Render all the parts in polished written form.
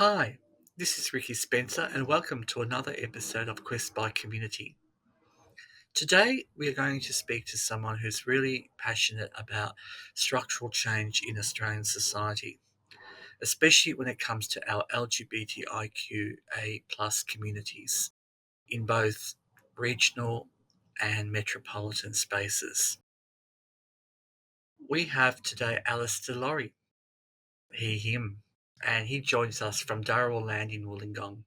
Hi, this is Ricky Spencer, and welcome to another episode of Quest by Community. Today, we are going to speak to someone who's really passionate about structural change in Australian society, especially when it comes to our LGBTIQA plus communities in both regional and metropolitan spaces. We have today Alastair Lawrie, him, and he joins us from Darawal Land in Wollongong.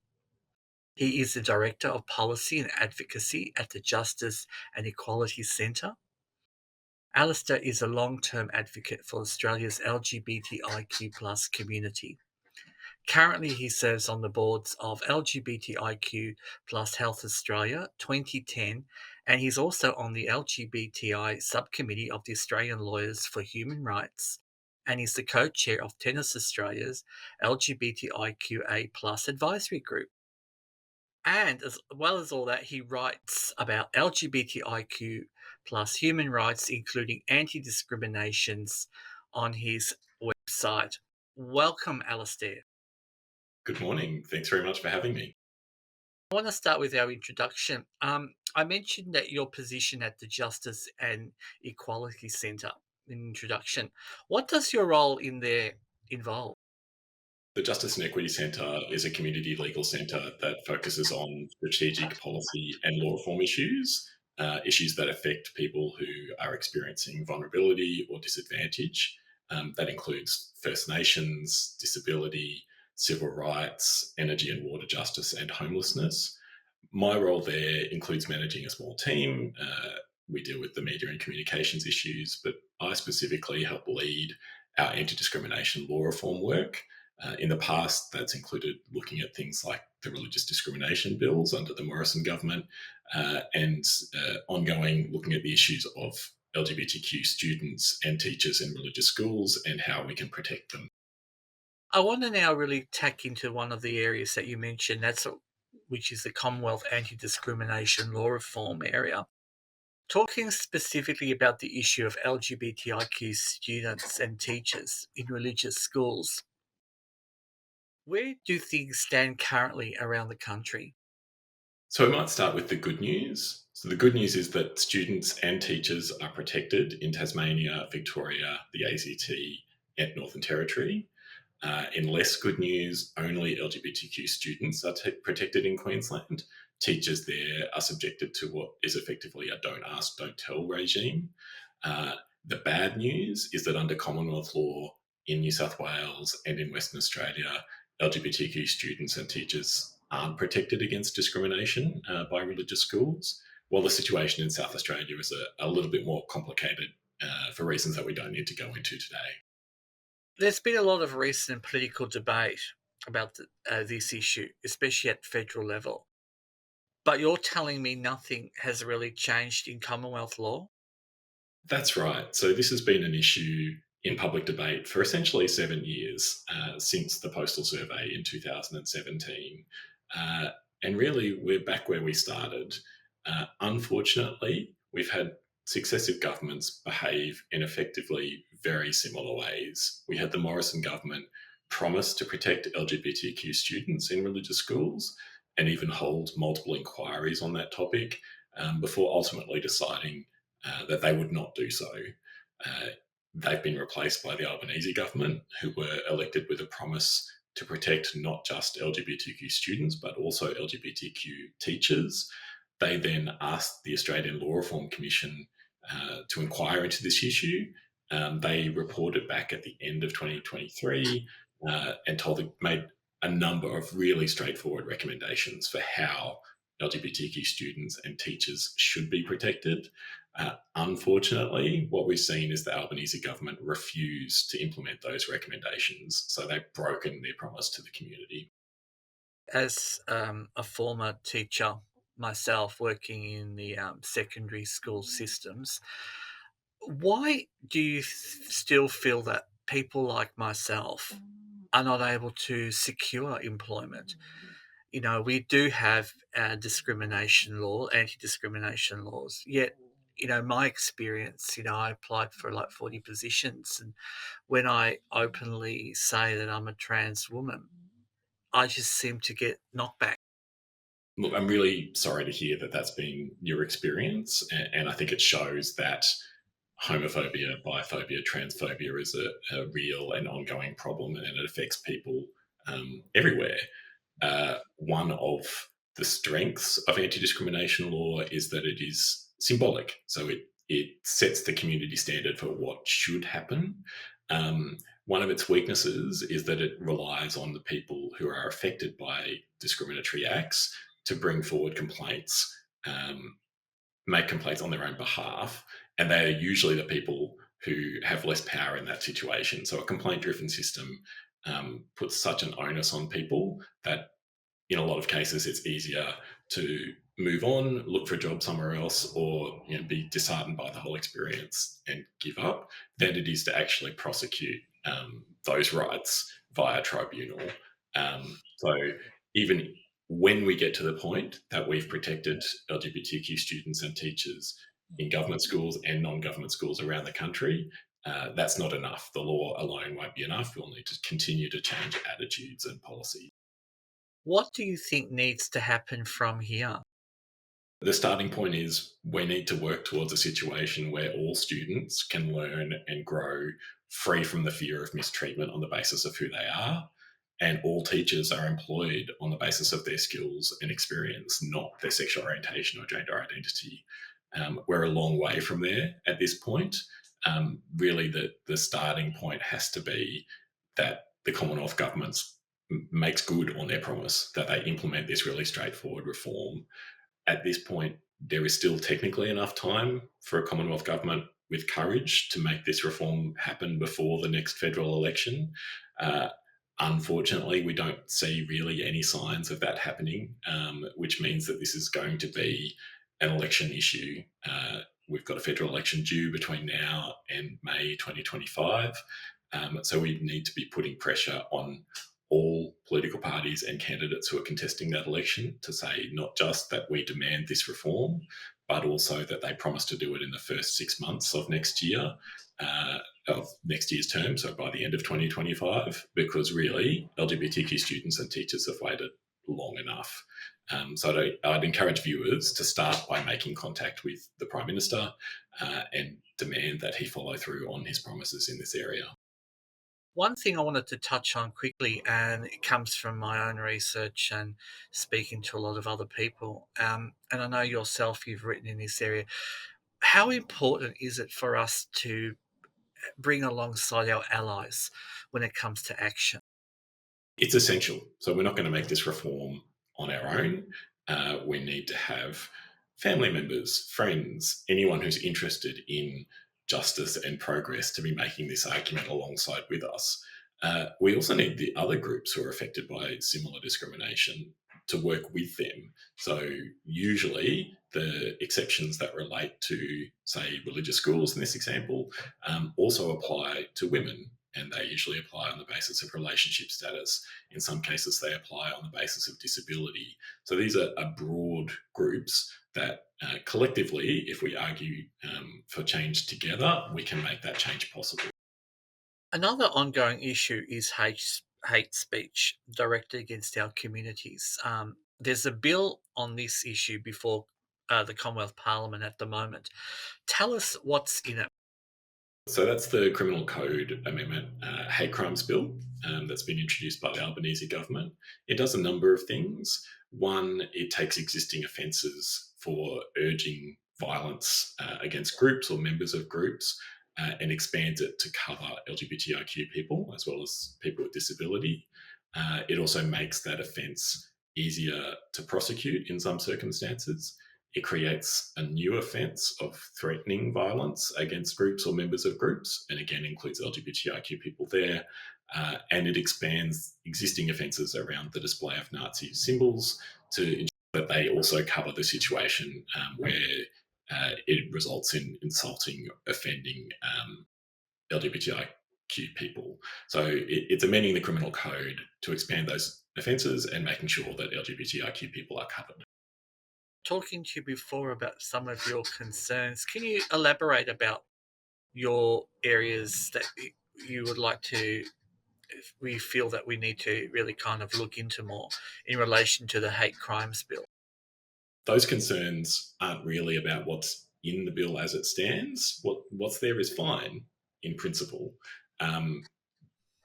He is the Director of Policy and Advocacy at the Justice and Equality Centre. Alastair is a long-term advocate for Australia's LGBTIQ plus community. Currently, he serves on the boards of LGBTIQ plus Health Australia 2010, and he's also on the LGBTI subcommittee of the Australian Lawyers for Human Rights, and he's the co-chair of Tennis Australia's LGBTIQA plus advisory group. And as well as all that, he writes about LGBTIQ plus human rights, including anti-discriminations, on his website. Welcome, Alastair. Good morning. Thanks very much for having me. I want to start with our introduction. I mentioned that your position at the Justice and Equality Centre in introduction. What does your role in there involve? The Justice and Equity Centre is a community legal centre that focuses on strategic policy and law reform issues, issues that affect people who are experiencing vulnerability or disadvantage. That includes First Nations, disability, civil rights, energy and water justice, and homelessness. My role there includes managing a small team. We deal with the media and communications issues, but I specifically help lead our anti-discrimination law reform work. In the past, that's included looking at things like the religious discrimination bills under the Morrison government and ongoing looking at the issues of LGBTQ students and teachers in religious schools and how we can protect them. I want to now really tack into one of the areas that you mentioned, which is the Commonwealth anti-discrimination law reform area. Talking specifically about the issue of LGBTIQ students and teachers in religious schools, where do things stand currently around the country? So we might start with the good news. So the good news is that students and teachers are protected in Tasmania, Victoria, the ACT, and Northern Territory. In less good news, only LGBTQ students are protected in Queensland. Teachers there are subjected to what is effectively a don't ask, don't tell regime. The bad news is that under Commonwealth law in New South Wales and in Western Australia, LGBTQ students and teachers aren't protected against discrimination by religious schools, while the situation in South Australia is a little bit more complicated for reasons that we don't need to go into today. There's been a lot of recent political debate about this issue, especially at federal level. But you're telling me nothing has really changed in Commonwealth law? That's right. So this has been an issue in public debate for essentially 7 years since the postal survey in 2017. Uh, and really, we're back where we started. Unfortunately, we've had successive governments behave in effectively very similar ways. We had the Morrison government promise to protect LGBTQ students in religious schools and even hold multiple inquiries on that topic before ultimately deciding that they would not do so. Uh, they've been replaced by the Albanese government, who were elected with a promise to protect not just LGBTQ students, but also LGBTQ teachers. They then asked the Australian Law Reform Commission to inquire into this issue. They reported back at the end of 2023 and made a number of really straightforward recommendations for how LGBTQ students and teachers should be protected. Unfortunately, what we've seen is the Albanese government refused to implement those recommendations, so they've broken their promise to the community. As a former teacher myself working in the secondary school systems, why do you still feel that people like myself are not able to secure employment? You know, we do have discrimination law, anti-discrimination laws, yet, my experience, I applied for like 40 positions. And when I openly say that I'm a trans woman, I just seem to get knocked back. Look, I'm really sorry to hear that that's been your experience, and I think it shows that homophobia, biphobia, transphobia is a real and ongoing problem, and it affects people everywhere. One of the strengths of anti-discrimination law is that it is symbolic, so it sets the community standard for what should happen. One of its weaknesses is that it relies on the people who are affected by discriminatory acts to bring forward complaints, um, make complaints on their own behalf, and they are usually the people who have less power in that situation. So a complaint-driven system puts such an onus on people that in a lot of cases it's easier to move on, look for a job somewhere else, or be disheartened by the whole experience and give up, than it is to actually prosecute those rights via tribunal. So even when we get to the point that we've protected LGBTQ students and teachers in government schools and non-government schools around the country, that's not enough. The law alone won't be enough. We'll need to continue to change attitudes and policy. What do you think needs to happen from here? The starting point is we need to work towards a situation where all students can learn and grow free from the fear of mistreatment on the basis of who they are. And all teachers are employed on the basis of their skills and experience, not their sexual orientation or gender identity. We're a long way from there at this point. Really, the starting point has to be that the Commonwealth governments makes good on their promise, that they implement this really straightforward reform. At this point, there is still technically enough time for a Commonwealth government with courage to make this reform happen before the next federal election. Uh, Unfortunately, we don't see really any signs of that happening, which means that this is going to be an election issue. We've got a federal election due between now and May 2025. So we need to be putting pressure on all political parties and candidates who are contesting that election to say not just that we demand this reform, but also that they promise to do it in the first 6 months of next year, of next year's term, so by the end of 2025, because really LGBTQ students and teachers have waited long enough. So I'd encourage viewers to start by making contact with the Prime Minister and demand that he follow through on his promises in this area. One thing I wanted to touch on quickly, and it comes from my own research and speaking to a lot of other people, and I know yourself, you've written in this area. How important is it for us to bring alongside our allies when it comes to action? It's essential. So we're not going to make this reform on our own. We need to have family members, friends, anyone who's interested in justice and progress to be making this argument alongside with us. We also need the other groups who are affected by similar discrimination to work with them. So, usually, the exceptions that relate to, say, religious schools in this example, also apply to women, and they usually apply on the basis of relationship status. In some cases, they apply on the basis of disability. So, these are broad groups that collectively, if we argue for change together, we can make that change possible. Another ongoing issue is hate speech directed against our communities. There's a bill on this issue before the Commonwealth Parliament at the moment. Tell us what's in it. So that's the Criminal Code Amendment Hate Crimes Bill that's been introduced by the Albanese government. It does a number of things. One, it takes existing offences for urging violence against groups or members of groups and expands it to cover LGBTIQ people as well as people with disability. It also makes that offence easier to prosecute in some circumstances. It creates a new offence of threatening violence against groups or members of groups, and again includes LGBTIQ people there. And it expands existing offences around the display of Nazi symbols to ensure that they also cover the situation where it results in insulting, offending LGBTIQ people. So it's amending the criminal code to expand those offences and making sure that LGBTIQ people are covered. Talking to you before about some of your concerns, can you elaborate about your areas that you would like to we feel that we need to really kind of look into more in relation to the hate crimes bill. Those concerns aren't really about what's in the bill as it stands. What's there is fine in principle. Um,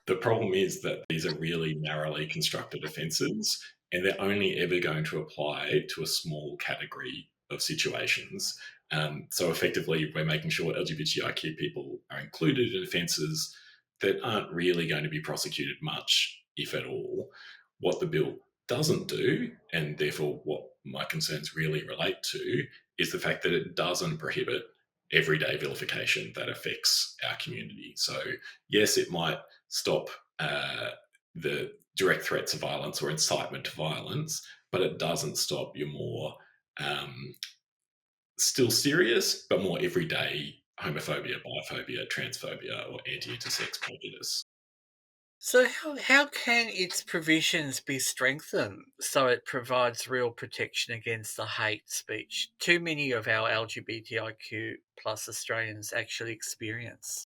the problem is that these are really narrowly constructed offences, and they're only ever going to apply to a small category of situations. So effectively, we're making sure LGBTIQ people are included in offences that aren't really going to be prosecuted much, if at all. What the bill doesn't do, and therefore what my concerns really relate to, is the fact that it doesn't prohibit everyday vilification that affects our community. So, yes, it might stop the direct threats of violence or incitement to violence, but it doesn't stop your more still serious but more everyday homophobia, biphobia, transphobia, or anti-intersex prejudice. So, how can its provisions be strengthened so it provides real protection against the hate speech too many of our LGBTIQ plus Australians actually experience?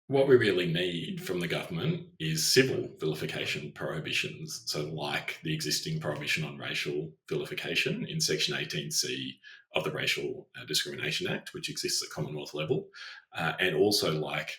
What we really need from the government is civil vilification prohibitions. So, like the existing prohibition on racial vilification in Section 18C of the Racial Discrimination Act, which exists at Commonwealth level, and also like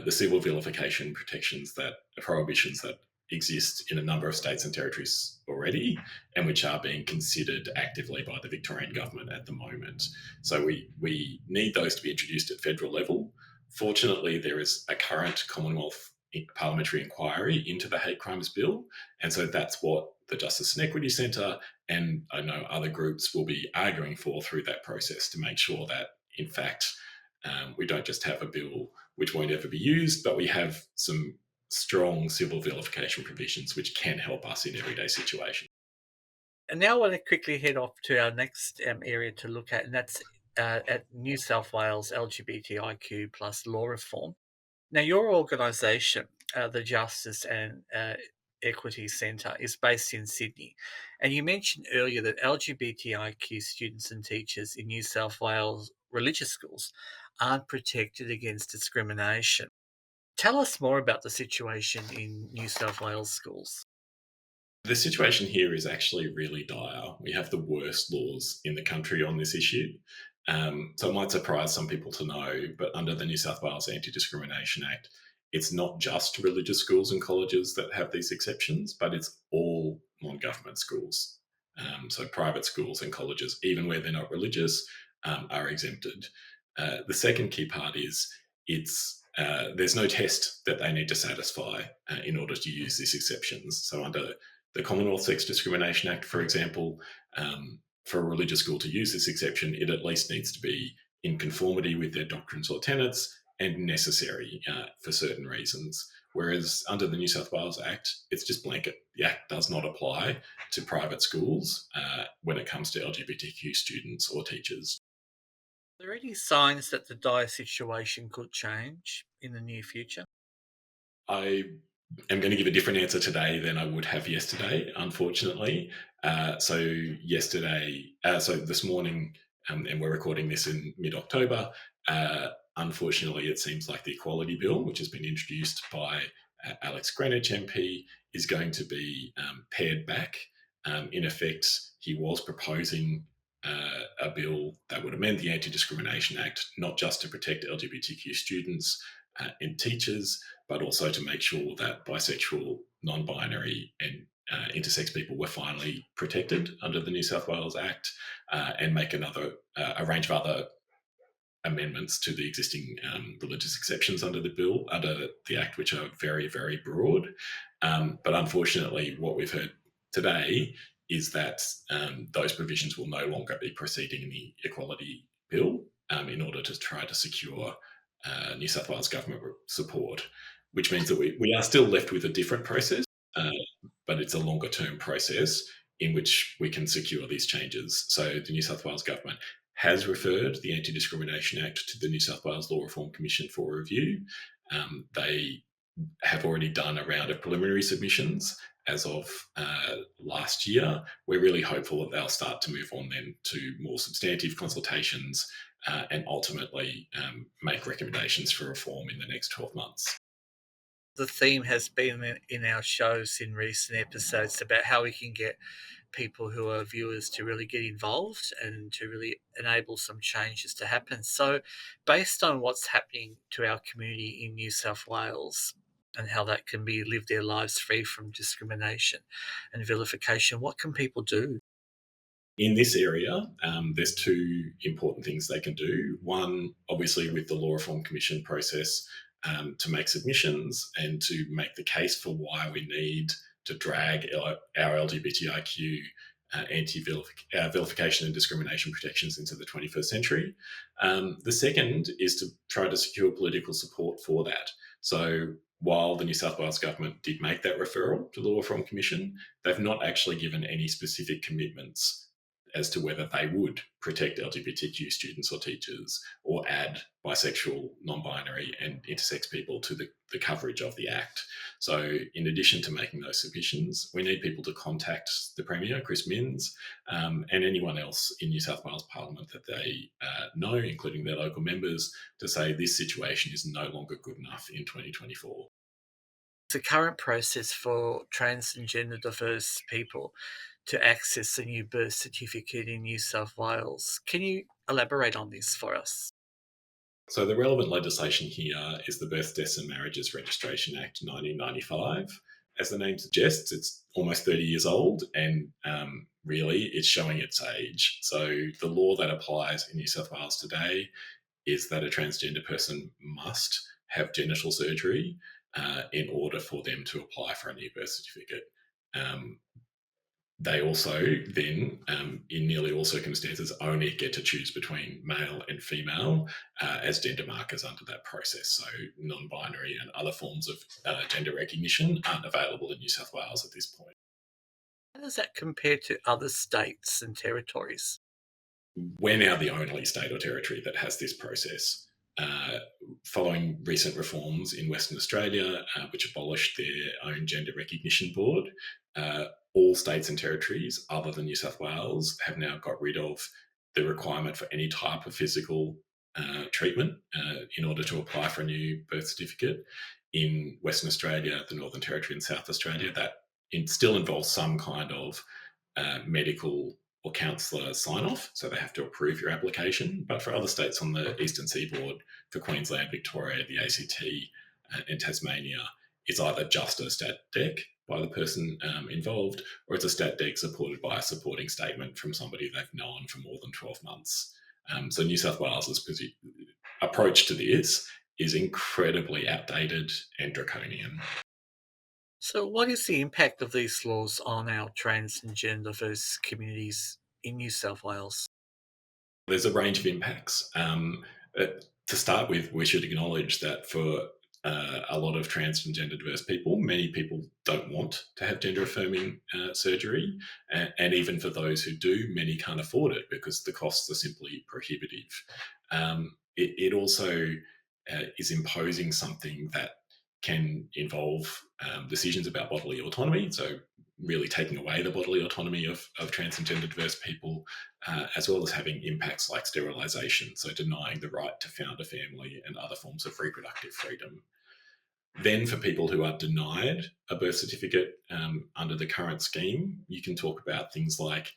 the civil vilification protections that prohibitions that exist in a number of states and territories already, and which are being considered actively by the Victorian government at the moment. So we need those to be introduced at federal level. Fortunately, there is a current Commonwealth parliamentary inquiry into the hate crimes bill, and so that's what the Justice and Equity Centre and I know other groups will be arguing for through that process to make sure that, in fact, we don't just have a bill which won't ever be used, but we have some strong civil vilification provisions which can help us in everyday situations. And now I want to quickly head off to our next area to look at, and that's at New South Wales LGBTIQ plus law reform. Now, your organisation, the Justice and Equity Centre, is based in Sydney. And you mentioned earlier that LGBTIQ students and teachers in New South Wales religious schools aren't protected against discrimination. Tell us more about the situation in New South Wales schools. The situation here is actually really dire. We have the worst laws in the country on this issue. So it might surprise some people to know, but under the New South Wales Anti Discrimination Act, it's not just religious schools and colleges that have these exceptions, but it's all non government schools. So private schools and colleges, even where they're not religious, are exempted. The second key part is there's no test that they need to satisfy in order to use these exceptions. So under the Commonwealth Sex Discrimination Act, for example, for a religious school to use this exception, it at least needs to be in conformity with their doctrines or tenets and necessary for certain reasons. Whereas under the New South Wales Act, it's just blanket. The Act does not apply to private schools when it comes to LGBTQ students or teachers. Are there any signs that the dire situation could change in the near future? I am going to give a different answer today than I would have yesterday, unfortunately. So this morning, and we're recording this in mid October, unfortunately, it seems like the Equality Bill, which has been introduced by Alex Greenwich MP, is going to be pared back. In effect, he was proposing a bill that would amend the Anti Discrimination Act, not just to protect LGBTQ students and teachers, but also to make sure that bisexual, non binary, and intersex people were finally protected under the New South Wales Act, and make a range of other amendments to the existing religious exceptions under the Act, which are very, very broad. But unfortunately, what we've heard today is that those provisions will no longer be proceeding in the Equality Bill in order to try to secure New South Wales government support, which means that we are still left with a different process, uh, but it's a longer term process in which we can secure these changes. So the New South Wales government has referred the Anti Discrimination Act to the New South Wales Law Reform Commission for review. They have already done a round of preliminary submissions as of last year. We're really hopeful that they'll start to move on then to more substantive consultations and ultimately make recommendations for reform in the next 12 months. The theme has been in our shows in recent episodes about how we can get people who are viewers to really get involved and to really enable some changes to happen. So, based on what's happening to our community in New South Wales and how that can be live their lives free from discrimination and vilification, what can people do? In this area, there's two important things they can do. One, obviously, with the Law Reform Commission process, to make submissions and to make the case for why we need to drag our LGBTIQ vilification and discrimination protections into the 21st century. The second is to try to secure political support for that. So while the New South Wales government did make that referral to the Law Reform Commission, they've not actually given any specific commitments as to whether they would protect LGBTQ students or teachers or add bisexual, non-binary and intersex people to the coverage of the Act. So in addition to making those submissions, we need people to contact the Premier, Chris Minns, and anyone else in New South Wales Parliament that they know, including their local members, to say this situation is no longer good enough in 2024. The current process for trans and gender diverse people to access a new birth certificate in New South Wales. Can you elaborate on this for us? So the relevant legislation here is the Births, Deaths and Marriages Registration Act 1995. As the name suggests, it's almost 30 years old and really it's showing its age. So the law that applies in New South Wales today is that a transgender person must have genital surgery in order for them to apply for a new birth certificate. Um, they also then, in nearly all circumstances, only get to choose between male and female as gender markers under that process. So non-binary and other forms of gender recognition aren't available in New South Wales at this point. How does that compare to other states and territories? We're now the only state or territory that has this process. Following recent reforms in Western Australia, which abolished their own gender recognition board, all states and territories other than New South Wales have now got rid of the requirement for any type of physical treatment in order to apply for a new birth certificate. In Western Australia, the Northern Territory, and South Australia, that still involves some kind of medical or counsellor sign off, so they have to approve your application. But for other states on the eastern seaboard, for Queensland, Victoria, the ACT, and Tasmania, it's either just a stat dec by the person involved, or it's a stat dec supported by a supporting statement from somebody they've known for more than 12 months. So New South Wales' approach to this is incredibly outdated and draconian. So, what is the impact of these laws on our trans and gender diverse communities in New South Wales? There's a range of impacts. To start with, we should acknowledge that for a lot of trans and gender diverse people, many people don't want to have gender affirming surgery. And even for those who do, many can't afford it because the costs are simply prohibitive. It also is imposing something that can involve decisions about bodily autonomy. So, really taking away the bodily autonomy of trans and gender diverse people, as well as having impacts like sterilisation, so denying the right to found a family and other forms of reproductive freedom. Then, for people who are denied a birth certificate under the current scheme, you can talk about things like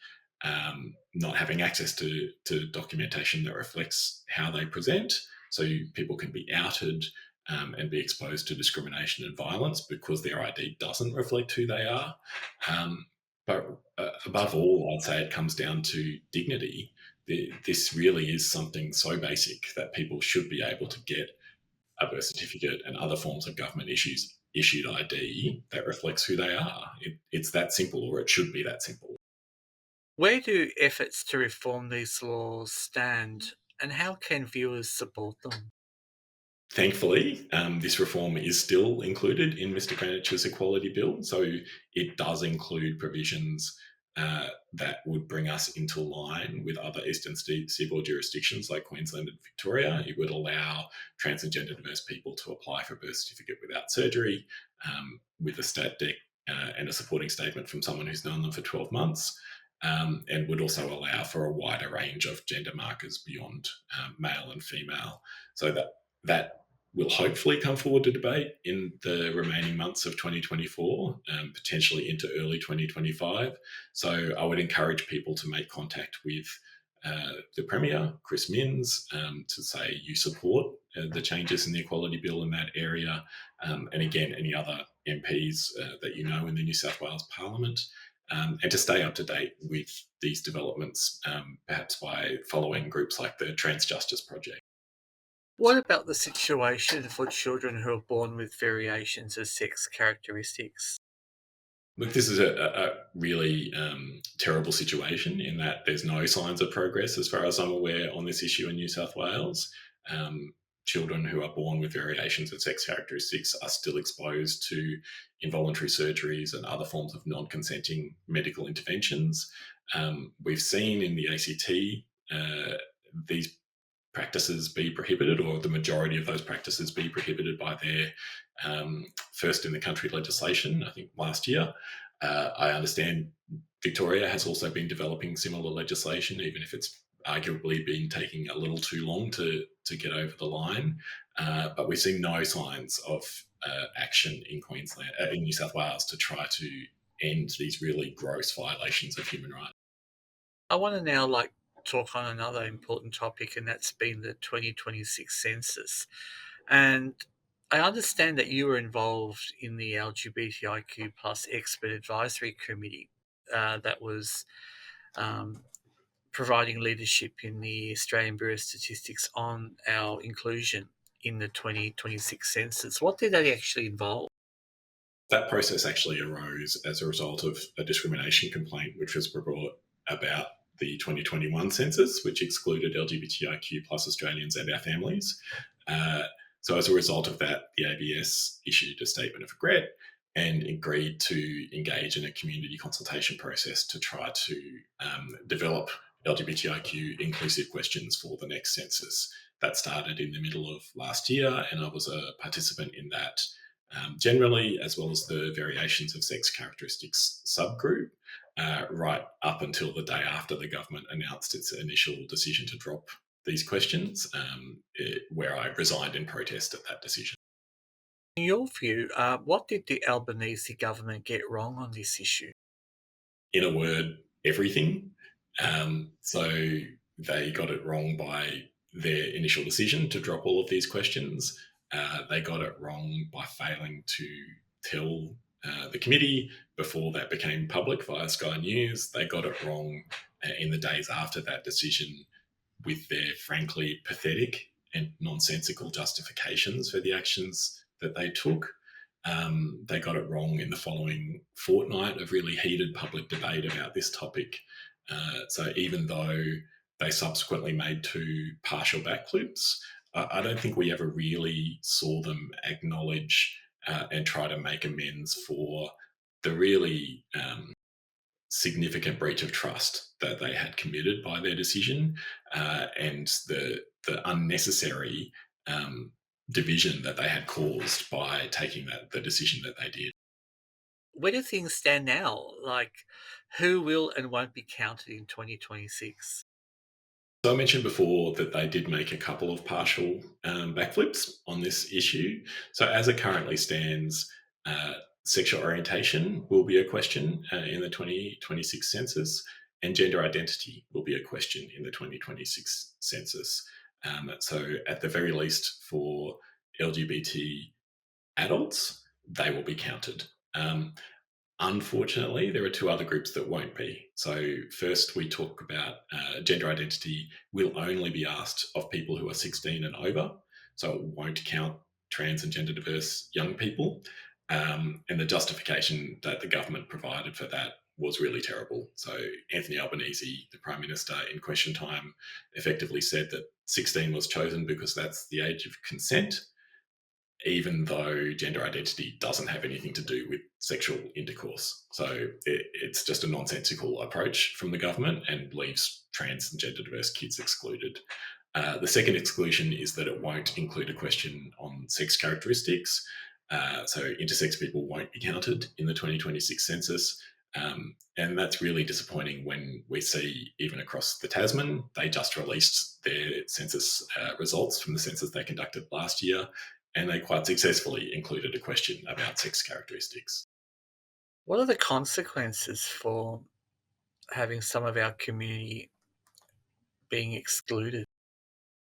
not having access to documentation that reflects how they present. So people can be outed and be exposed to discrimination and violence because their ID doesn't reflect who they are. But above all, I'd say it comes down to dignity. This really is something so basic that people should be able to get a birth certificate and other forms of government issued ID that reflects who they are. It's that simple, or it should be that simple. Where do efforts to reform these laws stand, and how can viewers support them? Thankfully, this reform is still included in Mr. Greenwich's equality bill, so it does include provisions that would bring us into line with other eastern seaboard jurisdictions like Queensland and Victoria. It would allow trans and gender diverse people to apply for a birth certificate without surgery, with a stat dec and a supporting statement from someone who's known them for 12 months. And would also allow for a wider range of gender markers beyond male and female, so that will hopefully come forward to debate in the remaining months of 2024, potentially into early 2025. So I would encourage people to make contact with the Premier, Chris Minns, to say you support the changes in the Equality Bill in that area, and again, any other MPs that you know in the New South Wales Parliament, and to stay up to date with these developments, perhaps by following groups like the Transjustice Project. What about the situation for children who are born with variations of sex characteristics? Look, this is a really terrible situation in that there's no signs of progress, as far as I'm aware, on this issue in New South Wales. Um, Children who are born with variations of sex characteristics are still exposed to involuntary surgeries and other forms of non consenting medical interventions. We've seen in the ACT these practices be prohibited, or the majority of those practices be prohibited by their first in the country legislation, I think last year. I understand Victoria has also been developing similar legislation, even if it's arguably been taking a little too long to get over the line. But we've seen no signs of action in Queensland, in New South Wales, to try to end these really gross violations of human rights. I want to now talk on another important topic, and that's been the 2026 census. And I understand that you were involved in the LGBTIQ plus expert advisory committee that was um, providing leadership in the Australian Bureau of Statistics on our inclusion in the 2026 census. What did that actually involve? That process actually arose as a result of a discrimination complaint which was brought about the 2021 census, which excluded LGBTIQ plus Australians and our families. So as a result of that, the ABS issued a statement of regret and agreed to engage in a community consultation process to try to develop LGBTIQ inclusive questions for the next census. That started in the middle of last year, and I was a participant in that generally, as well as the variations of sex characteristics subgroup, right up until the day after the government announced its initial decision to drop these questions, where I resigned in protest at that decision. In your view, what did the Albanese government get wrong on this issue? In a word, everything. So they got it wrong by their initial decision to drop all of these questions. They got it wrong by failing to tell the committee before that became public via Sky News. They got it wrong in the days after that decision with their frankly pathetic and nonsensical justifications for the actions that they took. They got it wrong in the following fortnight of really heated public debate about this topic. So even though they subsequently made two partial backflips, I don't think we ever really saw them acknowledge and try to make amends for the really significant breach of trust that they had committed by their decision, and the unnecessary division that they had caused by taking the decision that they did. Where do things stand now? Who will and won't be counted in 2026? So I mentioned before that they did make a couple of partial backflips on this issue. So as it currently stands, sexual orientation will be a question in the 2026 census, and gender identity will be a question in the 2026 census. So at the very least for LGBT adults, they will be counted. Unfortunately, there are two other groups that won't be. So, first, we talk about gender identity will only be asked of people who are 16 and over. So, it won't count trans and gender diverse young people. And the justification that the government provided for that was really terrible. So, Anthony Albanese, the Prime Minister, in question time, effectively said that 16 was chosen because that's the age of consent, even though gender identity doesn't have anything to do with sexual intercourse. So it's just a nonsensical approach from the government and leaves trans and gender diverse kids excluded. The second exclusion is that it won't include a question on sex characteristics. So intersex people won't be counted in the 2026 census. And that's really disappointing when we see, even across the Tasman, they just released their census results from the census they conducted last year. and they quite successfully included a question about sex characteristics. What are the consequences for having some of our community being excluded?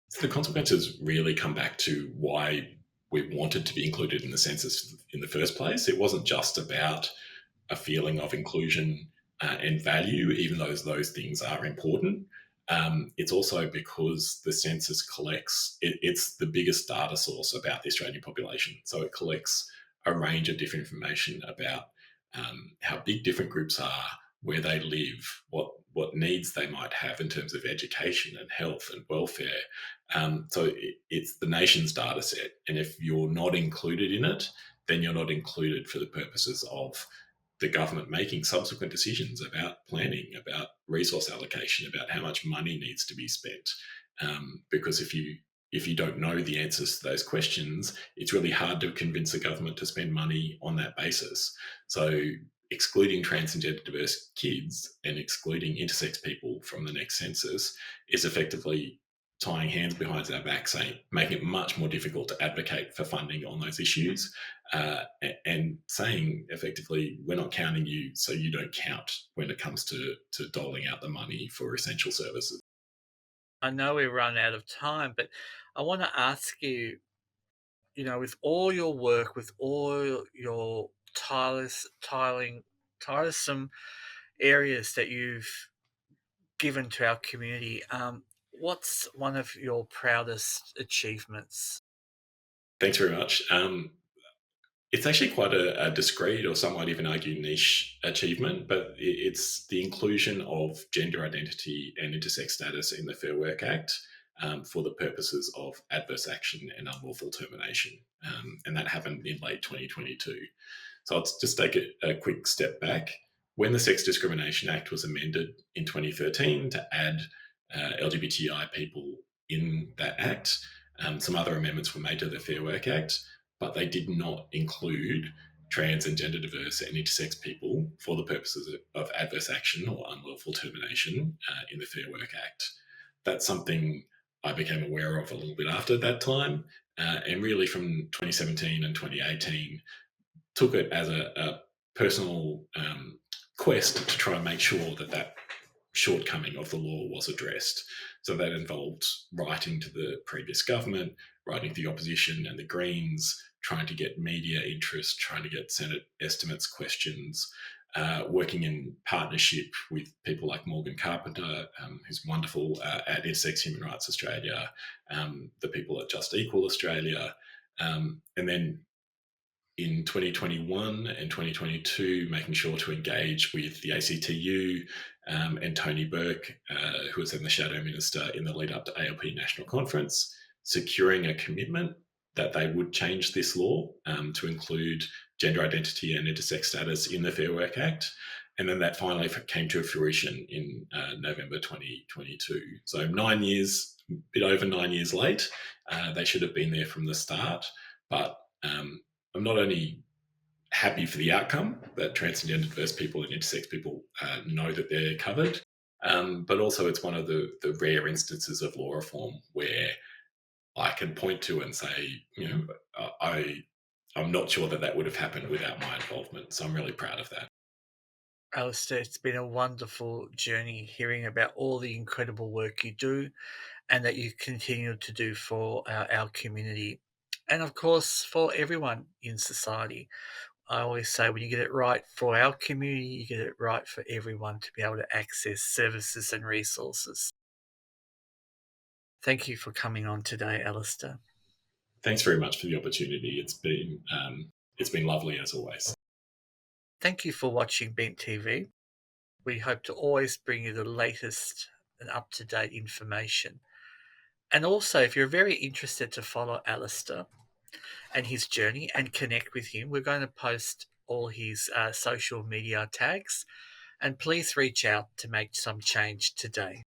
So the consequences really come back to why we wanted to be included in the census in the first place. It wasn't just about a feeling of inclusion and value, even though those things are important. It's also because the census collects, it's the biggest data source about the Australian population. So it collects a range of different information about how big different groups are, where they live, what needs they might have in terms of education and health and welfare. So it's the nation's data set. And if you're not included in it, then you're not included for the purposes of the government making subsequent decisions about planning, about resource allocation, about how much money needs to be spent. Because if you don't know the answers to those questions, it's really hard to convince the government to spend money on that basis. So excluding trans and gender diverse kids and excluding intersex people from the next census is effectively tying hands behind our back, saying, making it much more difficult to advocate for funding on those issues, and saying effectively, we're not counting you, so you don't count when it comes to doling out the money for essential services. I know we run out of time, but I want to ask you, with all your work, with all your tiresome areas that you've given to our community, what's one of your proudest achievements? Thanks very much. It's actually quite a discrete, or some might even argue niche achievement, but it's the inclusion of gender identity and intersex status in the Fair Work Act for the purposes of adverse action and unlawful termination. And that happened in late 2022. So I'll just take a quick step back. When the Sex Discrimination Act was amended in 2013 to add LGBTI people in that act, some other amendments were made to the Fair Work Act, but they did not include trans and gender diverse and intersex people for the purposes of adverse action or unlawful termination in the Fair Work Act. That's something I became aware of a little bit after that time, and really from 2017 and 2018 took it as a personal quest to try and make sure that shortcoming of the law was addressed. So that involved writing to the previous government, writing to the opposition and the Greens, trying to get media interest, trying to get Senate estimates questions, working in partnership with people like Morgan Carpenter, who's wonderful at Intersex Human Rights Australia, the people at Just Equal Australia, and then in 2021 and 2022, making sure to engage with the ACTU and Tony Burke, who was then the Shadow Minister in the lead up to ALP National Conference, securing a commitment that they would change this law to include gender identity and intersex status in the Fair Work Act. And then that finally came to fruition in November 2022. So 9 years, a bit over 9 years late, they should have been there from the start. But I'm not only happy for the outcome that trans and gender diverse people and intersex people know that they're covered, but also it's one of the rare instances of law reform where I can point to and say, I'm not sure that would have happened without my involvement. So I'm really proud of that. Alistair, it's been a wonderful journey hearing about all the incredible work you do and that you continue to do for our community and, of course, for everyone in society. I always say when you get it right for our community, you get it right for everyone to be able to access services and resources. Thank you for coming on today, Alistair. Thanks very much for the opportunity. It's been lovely as always. Thank you for watching Bent TV. We hope to always bring you the latest and up-to-date information. And also, if you're very interested to follow Alistair and his journey and connect with him, we're going to post all his social media tags. And please reach out to make some change today.